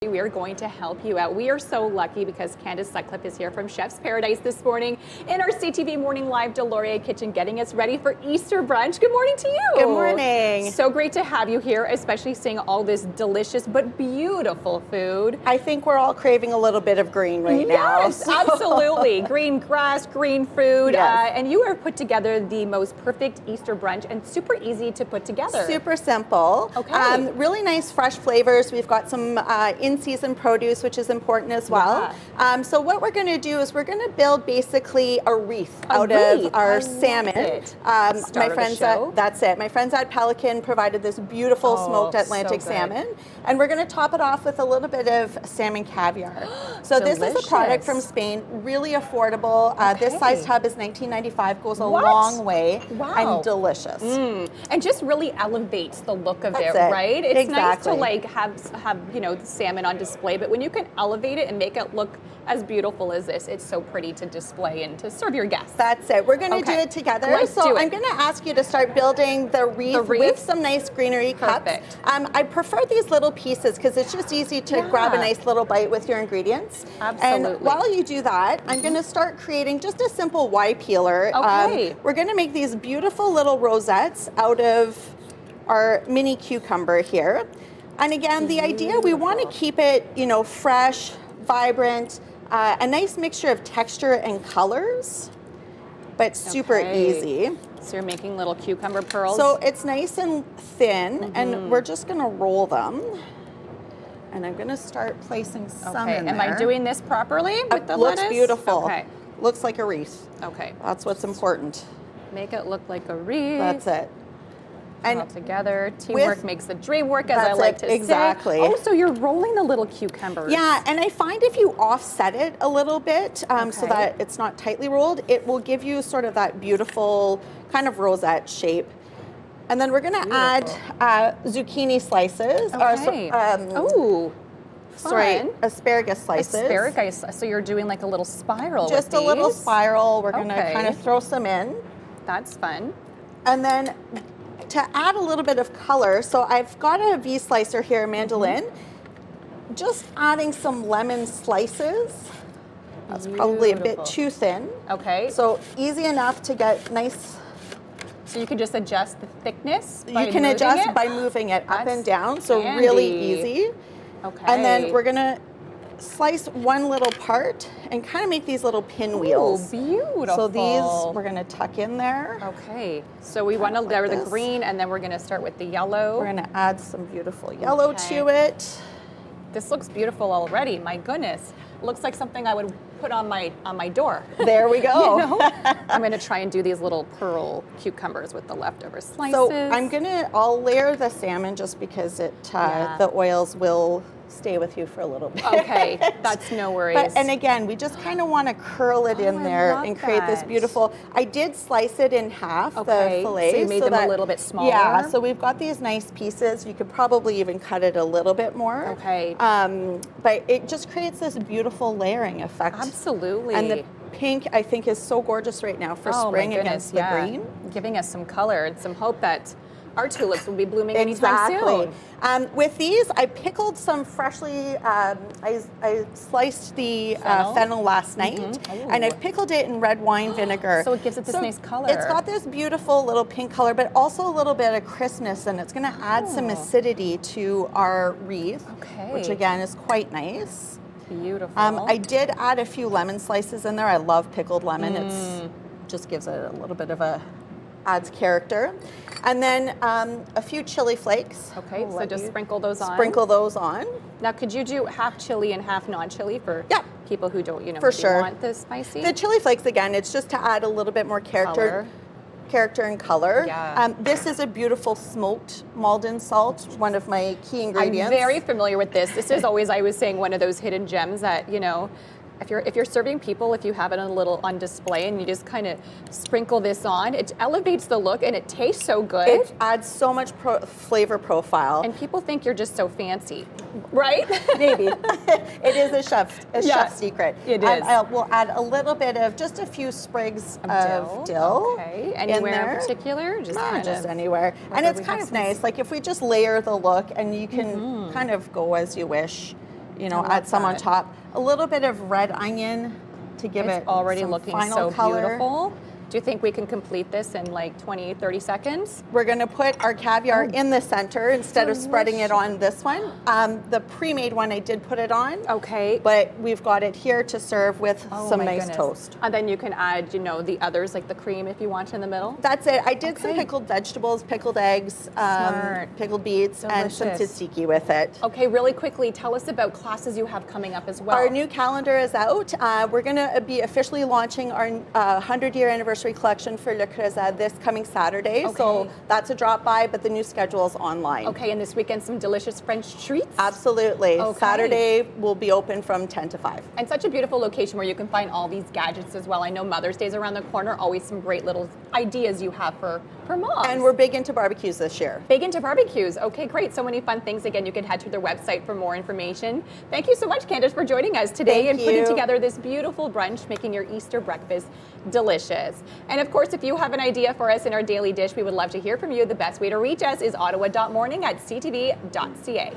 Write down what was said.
we are going to help you out. We are so lucky because Candace Sutcliffe is here from Chef's Paradise this morning in our CTV Morning Live Delorier kitchen, getting us ready for Easter brunch. Good morning to you. Good morning. So great to have you here, especially seeing all this delicious but beautiful food. I think we're all craving a little bit of green right now. Yes, absolutely. Green grass, green food. Yes. And you have put together the most perfect Easter brunch and super easy to put together. Super simple. Okay. Really nice fresh flavors. We've got some in-season produce, which is important as well. Yeah. So what we're going to do is we're going to build basically a wreath out of our salmon. My friends that's it. My friends at Pelican provided this beautiful smoked Atlantic salmon, and we're going to top it off with a little bit of salmon caviar. So this is a product from Spain, really affordable. This size tub is $19.95, goes a long way, and delicious. And just really elevates the look of it, it, right? It's nice to exactly. like have you know, the salmon on display, but when you can elevate it and make it look as beautiful as this, it's so pretty to display and to serve your guests. That's it. We're going to do it together. Let's do it. I'm going to ask you to start building the wreath with some nice greenery cups. I prefer these little pieces because it's just easy to grab a nice little bite with your ingredients. Absolutely. And while you do that, I'm going to start creating just a simple Y peeler. We're going to make these beautiful little rosettes out of our mini cucumber here. And again, the idea, we want to keep it, you know, fresh, vibrant, a nice mixture of texture and colors, but super easy. So you're making little cucumber pearls? So it's nice and thin, and we're just going to roll them. And I'm going to start placing some in there. Am I doing this properly with the lettuce? Looks beautiful. Okay. Looks like a wreath. Okay. That's what's important. Make it look like a wreath. That's it. And all together, teamwork makes the dream work, as I like to say. Exactly. Oh, so you're rolling the little cucumbers. Yeah, and I find if you offset it a little bit so that it's not tightly rolled, it will give you sort of that beautiful kind of rosette shape. And then we're going to add zucchini slices. Asparagus slices. Asparagus. So you're doing like a little spiral. Just with a little these? spiral. We're going to kind of throw some in. That's fun. And then to add a little bit of color, so I've got a V slicer here, mandolin. Just adding some lemon slices. That's probably a bit too thin. Okay. So easy enough to get nice. So you can just adjust the thickness by You can adjust by moving it up and down. So really easy. Okay. And then we're gonna slice one little part and kind of make these little pinwheels. Beautiful. So these we're gonna tuck in there. Okay. So we want to layer the green, and then we're gonna start with the yellow. We're gonna add some beautiful yellow to it. This looks beautiful already. My goodness. Looks like something I would put on my door. There we go. You know? I'm gonna try and do these little pearl cucumbers with the leftover slices. So I'll layer the salmon just because the oils will stay with you for a little bit. Okay, that's no worries. And again, we just kind of want to curl it in there and create this beautiful. I did slice it in half, the fillet. So you made them a little bit smaller. Yeah, so we've got these nice pieces. You could probably even cut it a little bit more. Okay. But it just creates this beautiful layering effect. Absolutely. And the pink, I think, is so gorgeous right now for spring against the green. Giving us some color and some hope that our tulips will be blooming anytime soon. With these, I pickled some freshly, I sliced the fennel last night, and I've pickled it in red wine vinegar. So it gives it this nice color. It's got this beautiful little pink color, but also a little bit of crispness, and it's going to add some acidity to our wreath, which again is quite nice. Beautiful. I did add a few lemon slices in there. I love pickled lemon. It just gives it a little bit of adds character. And then a few chili flakes. Okay, so just sprinkle those on. Sprinkle those on. Now, could you do half chili and half non-chili for people who don't, want the spicy? The chili flakes, again, it's just to add a little bit more character and color. Yeah. This is a beautiful smoked Maldon salt, one of my key ingredients. I'm very familiar with this. This is always, I was saying, one of those hidden gems that, if you're serving people, if you have it a little on display and you just kind of sprinkle this on, it elevates the look and it tastes so good. It adds so much flavor profile. And people think you're just so fancy, right? Maybe. It is a chef's secret. It is. We'll add a little bit of, just a few sprigs of dill. Okay. Anywhere in particular? Just anywhere. And it's kind of nice. Like if we just layer the look and you can kind of go as you wish. add some on top. A little bit of red onion to give it already some looking final so color. Beautiful. Do you think we can complete this in like 20, 30 seconds? We're going to put our caviar in the center instead of spreading it on this one. The pre-made one, I did put it on. Okay. But we've got it here to serve with some nice toast. And then you can add, the others, like the cream if you want in the middle? That's it. I did some pickled vegetables, pickled eggs, pickled beets, and some tzatziki with it. Okay, really quickly, tell us about classes you have coming up as well. Our new calendar is out. We're going to be officially launching our 100-year anniversary collection for Le Creuset this coming Saturday. Okay. So that's a drop by, but the new schedule is online. Okay, and this weekend some delicious French treats? Absolutely. Okay. Saturday will be open from 10 to 5. And such a beautiful location where you can find all these gadgets as well. I know Mother's Day's around the corner, always some great little ideas you have for moms. And we're big into barbecues this year. Big into barbecues. Okay, great. So many fun things. Again, you can head to their website for more information. Thank you so much, Candace, for joining us today and putting together this beautiful brunch, making your Easter breakfast delicious. And of course, if you have an idea for us in our daily dish, we would love to hear from you. The best way to reach us is ottawa.morning@ctv.ca.